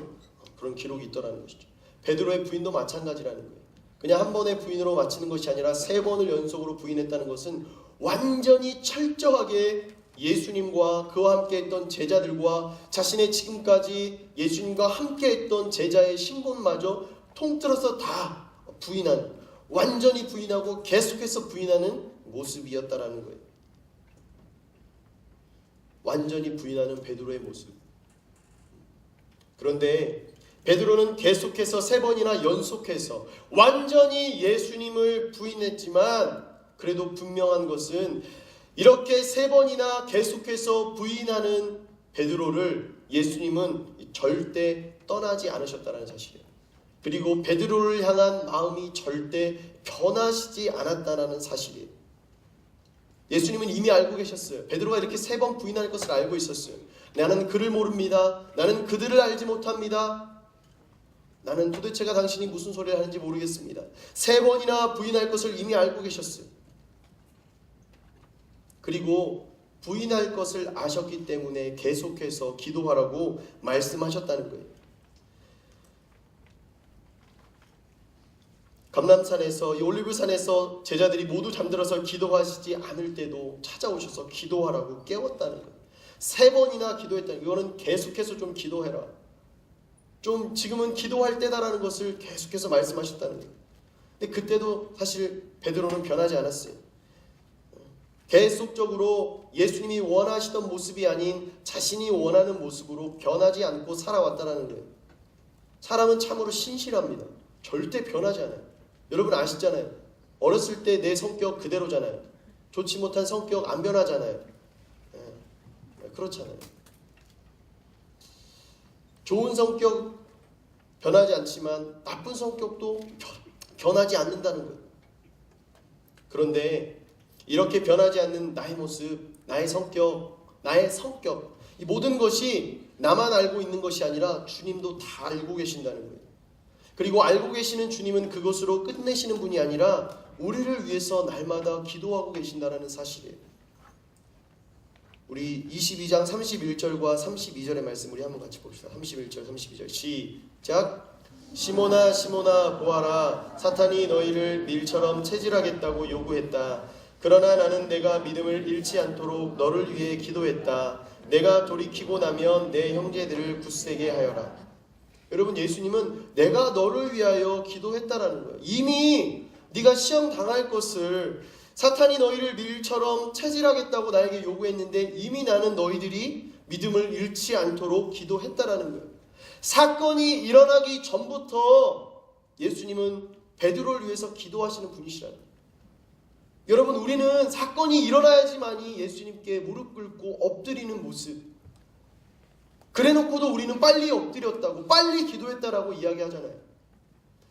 그런 기록이 있더라는 것이죠. 베드로의 부인도 마찬가지라는 거예요. 그냥 한 번의 부인으로 마치는 것이 아니라 3번을 연속으로 부인했다는 것은 완전히 철저하게 예수님과 그와 함께했던 제자들과 자신의 지금까지 예수님과 함께했던 제자의 신분마저 통틀어서 다 부인하는, 완전히 부인하고 계속해서 부인하는 모습이었다라는 거예요. 완전히 부인하는 베드로의 모습. 그런데 베드로는 계속해서 3번이나 연속해서 완전히 예수님을 부인했지만 그래도 분명한 것은 이렇게 3번이나 계속해서 부인하는 베드로를 예수님은 절대 떠나지 않으셨다는 사실이에요. 그리고 베드로를 향한 마음이 절대 변하시지 않았다는 사실이에요. 예수님은 이미 알고 계셨어요. 베드로가 이렇게 3번 부인할 것을 알고 있었어요. 나는 그를 모릅니다. 나는 그들을 알지 못합니다. 나는 도대체가 당신이 무슨 소리를 하는지 모르겠습니다. 3번이나 부인할 것을 이미 알고 계셨어요. 그리고 부인할 것을 아셨기 때문에 계속해서 기도하라고 말씀하셨다는 거예요. 감람산에서, 이 올리브산에서 제자들이 모두 잠들어서 기도하시지 않을 때도 찾아오셔서 기도하라고 깨웠다는 거예요. 3번이나 기도했다는 거예요. 이거는 계속해서 좀 기도해라, 좀 지금은 기도할 때다라는 것을 계속해서 말씀하셨다는 거예요. 근데 그때도 사실 베드로는 변하지 않았어요. 계속적으로 예수님이 원하시던 모습이 아닌 자신이 원하는 모습으로 변하지 않고 살아왔다는 거예요. 사람은 참으로 신실합니다. 절대 변하지 않아요. 여러분 아시잖아요. 어렸을 때 내 성격 그대로잖아요. 좋지 못한 성격 안 변하잖아요. 그렇잖아요. 좋은 성격 변하지 않지만 나쁜 성격도 변하지 않는다는 거예요. 그런데 이렇게 변하지 않는 나의 모습, 나의 성격, 이 모든 것이 나만 알고 있는 것이 아니라 주님도 다 알고 계신다는 거예요. 그리고 알고 계시는 주님은 그것으로 끝내시는 분이 아니라 우리를 위해서 날마다 기도하고 계신다는 사실이에요. 우리 22장 31절과 32절의 말씀 우리 한번 같이 봅시다. 31절, 32절 시작. 시몬아 시몬아 보아라, 사탄이 너희를 밀처럼 체질하겠다고 요구했다. 그러나 나는 내가 믿음을 잃지 않도록 너를 위해 기도했다. 내가 돌이키고 나면 내 형제들을 굳세게 하여라. 여러분, 예수님은 내가 너를 위하여 기도했다라는 거예요. 이미 네가 시험 당할 것을 사탄이 너희를 밀처럼 체질하겠다고 나에게 요구했는데 이미 나는 너희들이 믿음을 잃지 않도록 기도했다라는 거예요. 사건이 일어나기 전부터 예수님은 베드로를 위해서 기도하시는 분이시라는 거예요. 여러분, 우리는 사건이 일어나야지만이 예수님께 무릎 꿇고 엎드리는 모습, 그래놓고도 우리는 빨리 엎드렸다고, 빨리 기도했다라고 이야기하잖아요.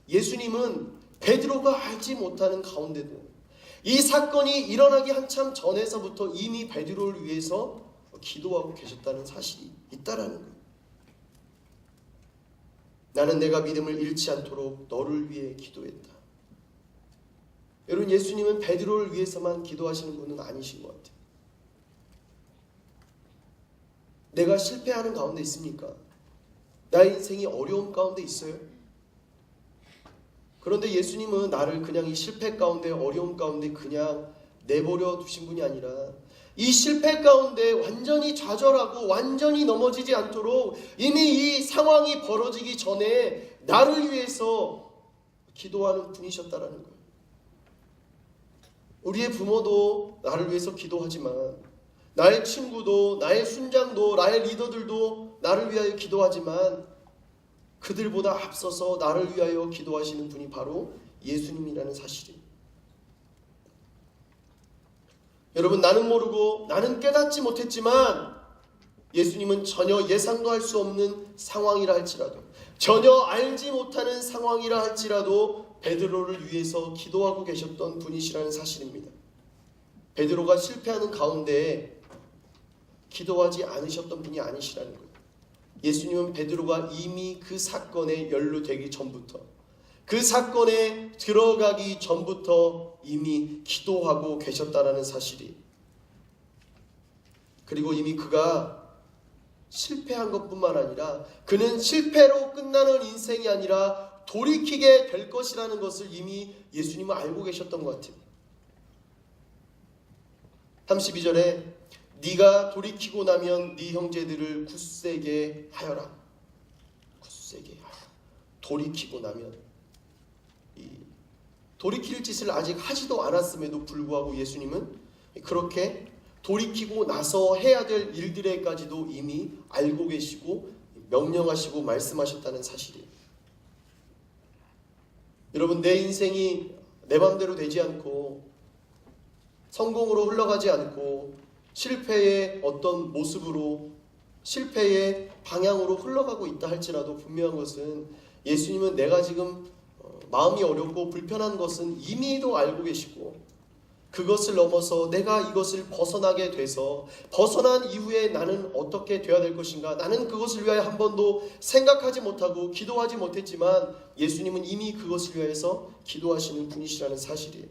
예수님은 베드로가 알지 못하는 가운데도 이 사건이 일어나기 한참 전에서부터 이미 베드로를 위해서 기도하고 계셨다는 사실이 있다라는 거예요. 나는 내가 믿음을 잃지 않도록 너를 위해 기도했다. 여러분, 예수님은 베드로를 위해서만 기도하시는 분은 아니신 것 같아요. 내가 실패하는 가운데 있습니까? 나의 인생이 어려움 가운데 있어요? 그런데 예수님은 나를 그냥 이 실패 가운데, 어려움 가운데 그냥 내버려 두신 분이 아니라 이 실패 가운데 완전히 좌절하고 완전히 넘어지지 않도록 이미 이 상황이 벌어지기 전에 나를 위해서 기도하는 분이셨다라는 거예요. 우리의 부모도 나를 위해서 기도하지만, 나의 친구도, 나의 순장도, 나의 리더들도 나를 위하여 기도하지만 그들보다 앞서서 나를 위하여 기도하시는 분이 바로 예수님이라는 사실입니다. 여러분, 나는 모르고 나는 깨닫지 못했지만 예수님은 전혀 예상도 할 수 없는 상황이라 할지라도, 전혀 알지 못하는 상황이라 할지라도 베드로를 위해서 기도하고 계셨던 분이시라는 사실입니다. 베드로가 실패하는 가운데 기도하지 않으셨던 분이 아니시라는 거예요. 예수님은 베드로가 이미 그 사건에 연루되기 전부터, 그 사건에 들어가기 전부터 이미 기도하고 계셨다라는 사실이, 그리고 이미 그가 실패한 것뿐만 아니라 그는 실패로 끝나는 인생이 아니라 돌이키게 될 것이라는 것을 이미 예수님은 알고 계셨던 것 같아요. 32절에 네가 돌이키고 나면 네 형제들을 굳세게 하여라. 굳세게 하여라. 돌이키고 나면, 이 돌이킬 짓을 아직 하지도 않았음에도 불구하고 예수님은 그렇게 돌이키고 나서 해야 될 일들에까지도 이미 알고 계시고 명령하시고 말씀하셨다는 사실이에요. 여러분, 내 인생이 내 맘대로 되지 않고 성공으로 흘러가지 않고 실패의 어떤 모습으로, 실패의 방향으로 흘러가고 있다 할지라도 분명한 것은 예수님은 내가 지금 마음이 어렵고 불편한 것은 이미도 알고 계시고, 그것을 넘어서 내가 이것을 벗어나게 돼서 벗어난 이후에 나는 어떻게 돼야 될 것인가, 나는 그것을 위하여 한 번도 생각하지 못하고 기도하지 못했지만 예수님은 이미 그것을 위하여서 기도하시는 분이시라는 사실이에요.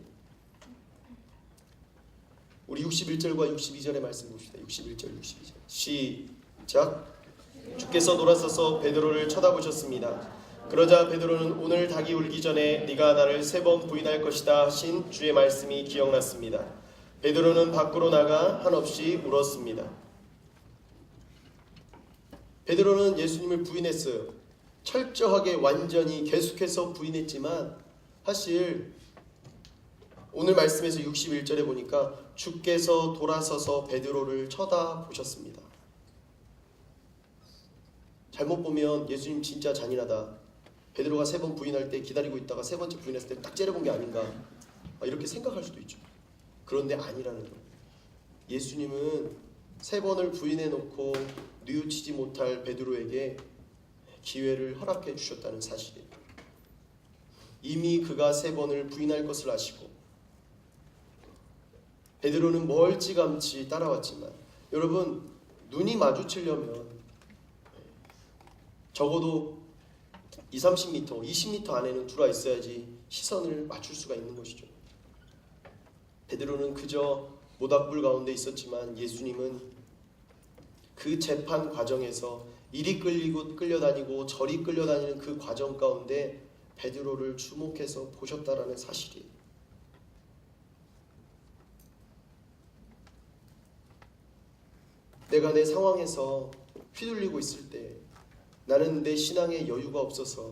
우리 61절과 62절의 말씀 봅시다. 61절, 62절 시작. 주께서 돌아서서 베드로를 쳐다보셨습니다. 그러자 베드로는 오늘 닭이 울기 전에 네가 나를 3번 부인할 것이다 하신 주의 말씀이 기억났습니다. 베드로는 밖으로 나가 한없이 울었습니다. 베드로는 예수님을 부인했어요. 철저하게 완전히 계속해서 부인했지만 사실 오늘 말씀에서 61절에 보니까 주께서 돌아서서 베드로를 쳐다보셨습니다. 잘못 보면 예수님 진짜 잔인하다, 베드로가 3번 부인할 때 기다리고 있다가 3번째 부인했을 때 딱 째려본 게 아닌가, 이렇게 생각할 수도 있죠. 그런데 아니라는 거예요. 예수님은 3번을 부인해놓고 뉘우치지 못할 베드로에게 기회를 허락해 주셨다는 사실이에요. 이미 그가 3번을 부인할 것을 아시고 베드로는 멀찌감치 따라왔지만, 여러분, 눈이 마주치려면 적어도 20-30m, 20m 안에는 들어와 있어야지 시선을 맞출 수가 있는 것이죠. 베드로는 그저 모닥불 가운데 있었지만 예수님은 그 재판 과정에서 이리 끌리고 끌려다니고 저리 끌려다니는 그 과정 가운데 베드로를 주목해서 보셨다라는 사실이에요. 내가 내 상황에서 휘둘리고 있을 때, 나는 내 신앙에 여유가 없어서,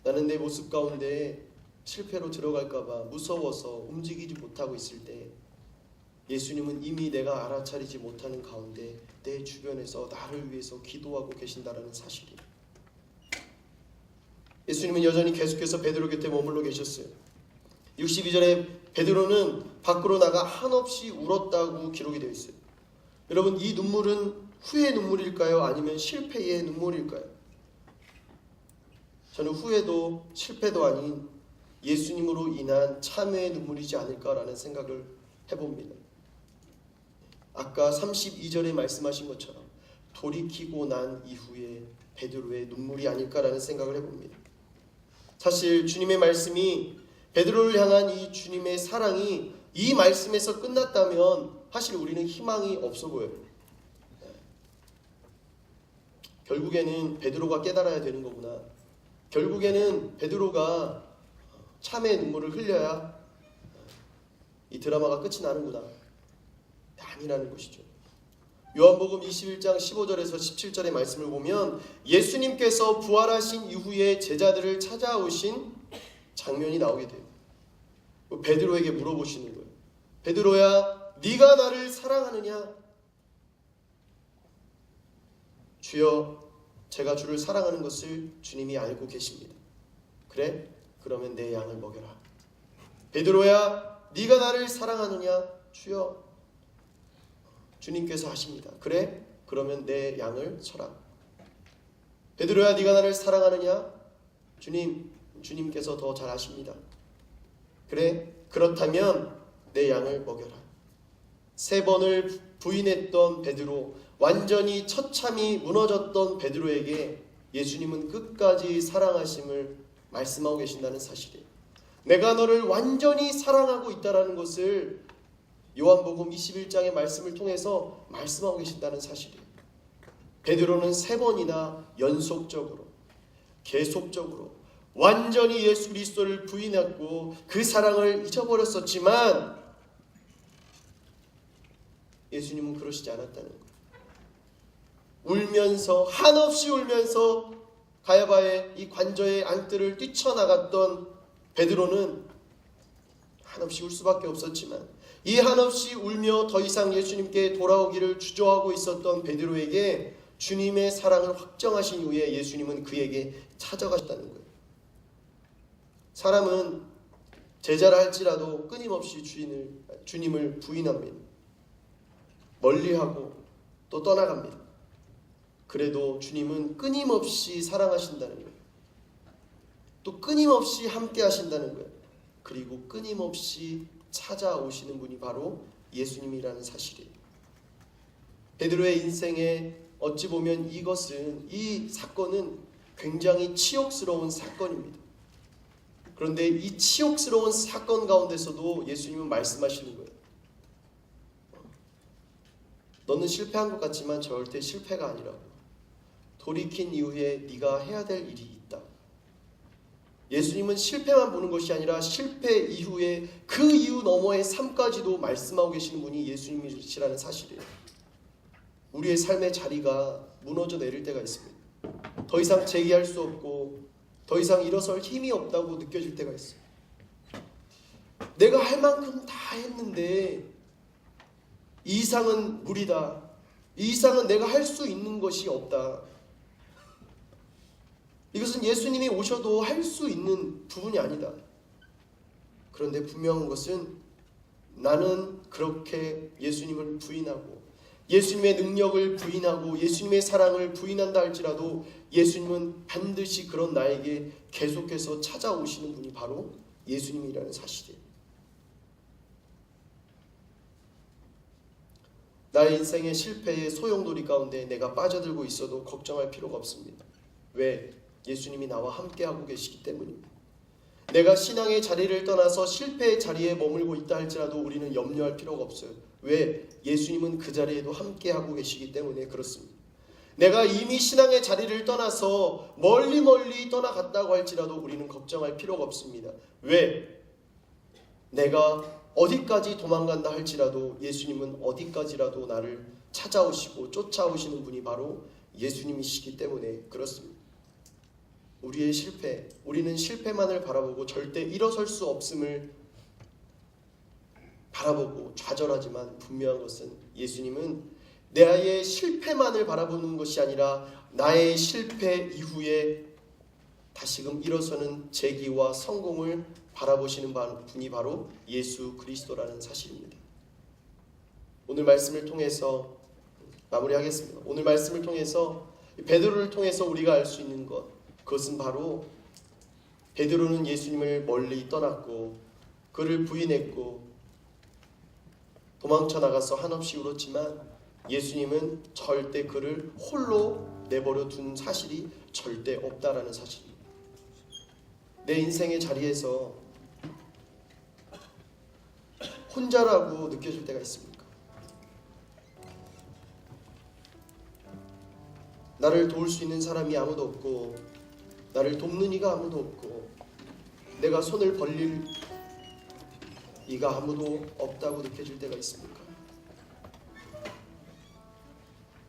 나는 내 모습 가운데 실패로 들어갈까봐 무서워서 움직이지 못하고 있을 때, 예수님은 이미 내가 알아차리지 못하는 가운데 내 주변에서 나를 위해서 기도하고 계신다는 사실이에요. 예수님은 여전히 계속해서 베드로 곁에 머물러 계셨어요. 62절에 베드로는 밖으로 나가 한없이 울었다고 기록이 되어 있어요. 여러분, 이 눈물은 후회의 눈물일까요? 아니면 실패의 눈물일까요? 저는 후회도 실패도 아닌 예수님으로 인한 참회의 눈물이지 않을까라는 생각을 해봅니다. 아까 32절에 말씀하신 것처럼 돌이키고 난 이후에 베드로의 눈물이 아닐까라는 생각을 해봅니다. 사실 주님의 말씀이, 베드로를 향한 이 주님의 사랑이 이 말씀에서 끝났다면 사실 우리는 희망이 없어 보여요. 결국에는 베드로가 깨달아야 되는 거구나, 결국에는 베드로가 참의 눈물을 흘려야 이 드라마가 끝이 나는구나, 아니라는 것이죠. 요한복음 21장 15절에서 17절의 말씀을 보면 예수님께서 부활하신 이후에 제자들을 찾아오신 장면이 나오게 돼요. 베드로에게 물어보시는 거예요. 베드로야, 네가 나를 사랑하느냐? 주여, 제가 주를 사랑하는 것을 주님이 알고 계십니다. 그래? 그러면 내 양을 먹여라. 베드로야, 네가 나를 사랑하느냐? 주여, 주님께서 하십니다. 그래? 그러면 내 양을 쳐라. 베드로야, 네가 나를 사랑하느냐? 주님께서 더 잘 아십니다. 그래? 그렇다면 내 양을 먹여라. 3번을 부인했던 베드로, 완전히 처참히 무너졌던 베드로에게 예수님은 끝까지 사랑하심을 말씀하고 계신다는 사실이에요. 내가 너를 완전히 사랑하고 있다는 것을 요한복음 21장의 말씀을 통해서 말씀하고 계신다는 사실이에요. 베드로는 3번이나 연속적으로 계속적으로 완전히 예수 그리스도를 부인했고 그 사랑을 잊어버렸었지만 예수님은 그러시지 않았다는 거예요. 울면서 한없이 울면서 가야바의 이 관저의 안뜰을 뛰쳐나갔던 베드로는 한없이 울 수밖에 없었지만 이 한없이 울며 더 이상 예수님께 돌아오기를 주저하고 있었던 베드로에게 주님의 사랑을 확정하신 이후에 예수님은 그에게 찾아가셨다는 거예요. 사람은 제자라 할지라도 끊임없이 주님을 부인합니다. 멀리하고 또 떠나갑니다. 그래도 주님은 끊임없이 사랑하신다는 거예요. 또 끊임없이 함께 하신다는 거예요. 그리고 끊임없이 찾아오시는 분이 바로 예수님이라는 사실이에요. 베드로의 인생에 어찌 보면 이 사건은 굉장히 치욕스러운 사건입니다. 그런데 이 치욕스러운 사건 가운데서도 예수님은 말씀하시는 거예요. 너는 실패한 것 같지만 절대 실패가 아니라고. 돌이킨 이후에 네가 해야 될 일이 있다. 예수님은 실패만 보는 것이 아니라 실패 이후에 그 이후 너머의 삶까지도 말씀하고 계시는 분이 예수님이시라는 사실이에요. 우리의 삶의 자리가 무너져 내릴 때가 있습니다. 더 이상 재기할 수 없고 더 이상 일어설 힘이 없다고 느껴질 때가 있어요. 내가 할 만큼 다 했는데 이 이상은 무리다. 이 이상은 내가 할 수 있는 것이 없다. 이것은 예수님이 오셔도 할 수 있는 부분이 아니다. 그런데 분명한 것은 나는 그렇게 예수님을 부인하고 예수님의 능력을 부인하고 예수님의 사랑을 부인한다 할지라도 예수님은 반드시 그런 나에게 계속해서 찾아오시는 분이 바로 예수님이라는 사실이에요. 나의 인생의 실패의 소용돌이 가운데 내가 빠져들고 있어도 걱정할 필요가 없습니다. 왜? 예수님이 나와 함께하고 계시기 때문입니다. 내가 신앙의 자리를 떠나서 실패의 자리에 머물고 있다 할지라도 우리는 염려할 필요가 없어요. 왜? 예수님은 그 자리에도 함께하고 계시기 때문에 그렇습니다. 내가 이미 신앙의 자리를 떠나서 멀리 떠나갔다고 할지라도 우리는 걱정할 필요가 없습니다. 왜? 내가 어디까지 도망간다 할지라도 예수님은 어디까지라도 나를 찾아오시고 쫓아오시는 분이 바로 예수님이시기 때문에 그렇습니다. 우리의 실패, 우리는 실패만을 바라보고 절대 일어설 수 없음을 바라보고 좌절하지만 분명한 것은 예수님은 나의 실패만을 바라보는 것이 아니라 나의 실패 이후에 다시금 일어서는 재기와 성공을 바라보시는 분이 바로 예수 그리스도라는 사실입니다. 오늘 말씀을 통해서 마무리하겠습니다. 오늘 말씀을 통해서 베드로를 통해서 우리가 알 수 있는 것, 그것은 바로 베드로는 예수님을 멀리 떠났고 그를 부인했고 도망쳐 나가서 한없이 울었지만 예수님은 절대 그를 홀로 내버려 둔 사실이 절대 없다라는 사실입니다. 내 인생의 자리에서 혼자라고 느껴질 때가 있습니까? 나를 도울 수 있는 사람이 아무도 없고 나를 돕는 이가 아무도 없고 내가 손을 벌릴 이가 아무도 없다고 느껴질 때가 있습니까?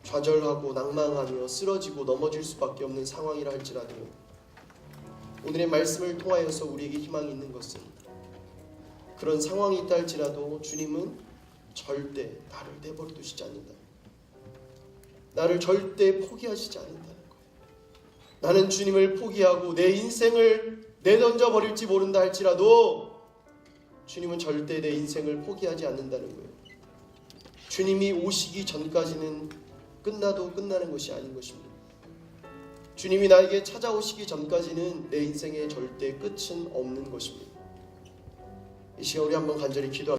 좌절하고 낭망하며 쓰러지고 넘어질 수밖에 없는 상황이라 할지라도 오늘의 말씀을 통하여서 우리에게 희망이 있는 것은 그런 상황이 있다 할지라도 주님은 절대 나를 내버려 두시지 않는다. 나를 절대 포기하시지 않는다는 거예요. 나는 주님을 포기하고 내 인생을 내던져 버릴지 모른다 할지라도 주님은 절대 내 인생을 포기하지 않는다는 거예요. 주님이 오시기 전까지는 끝나도 끝나는 것이 아닌 것입니다. 주님이 나에게 찾아오시기 전까지는 내 인생의 절대 끝은 없는 것입니다. 이 시간 우리 한번 간절히 기도합니다.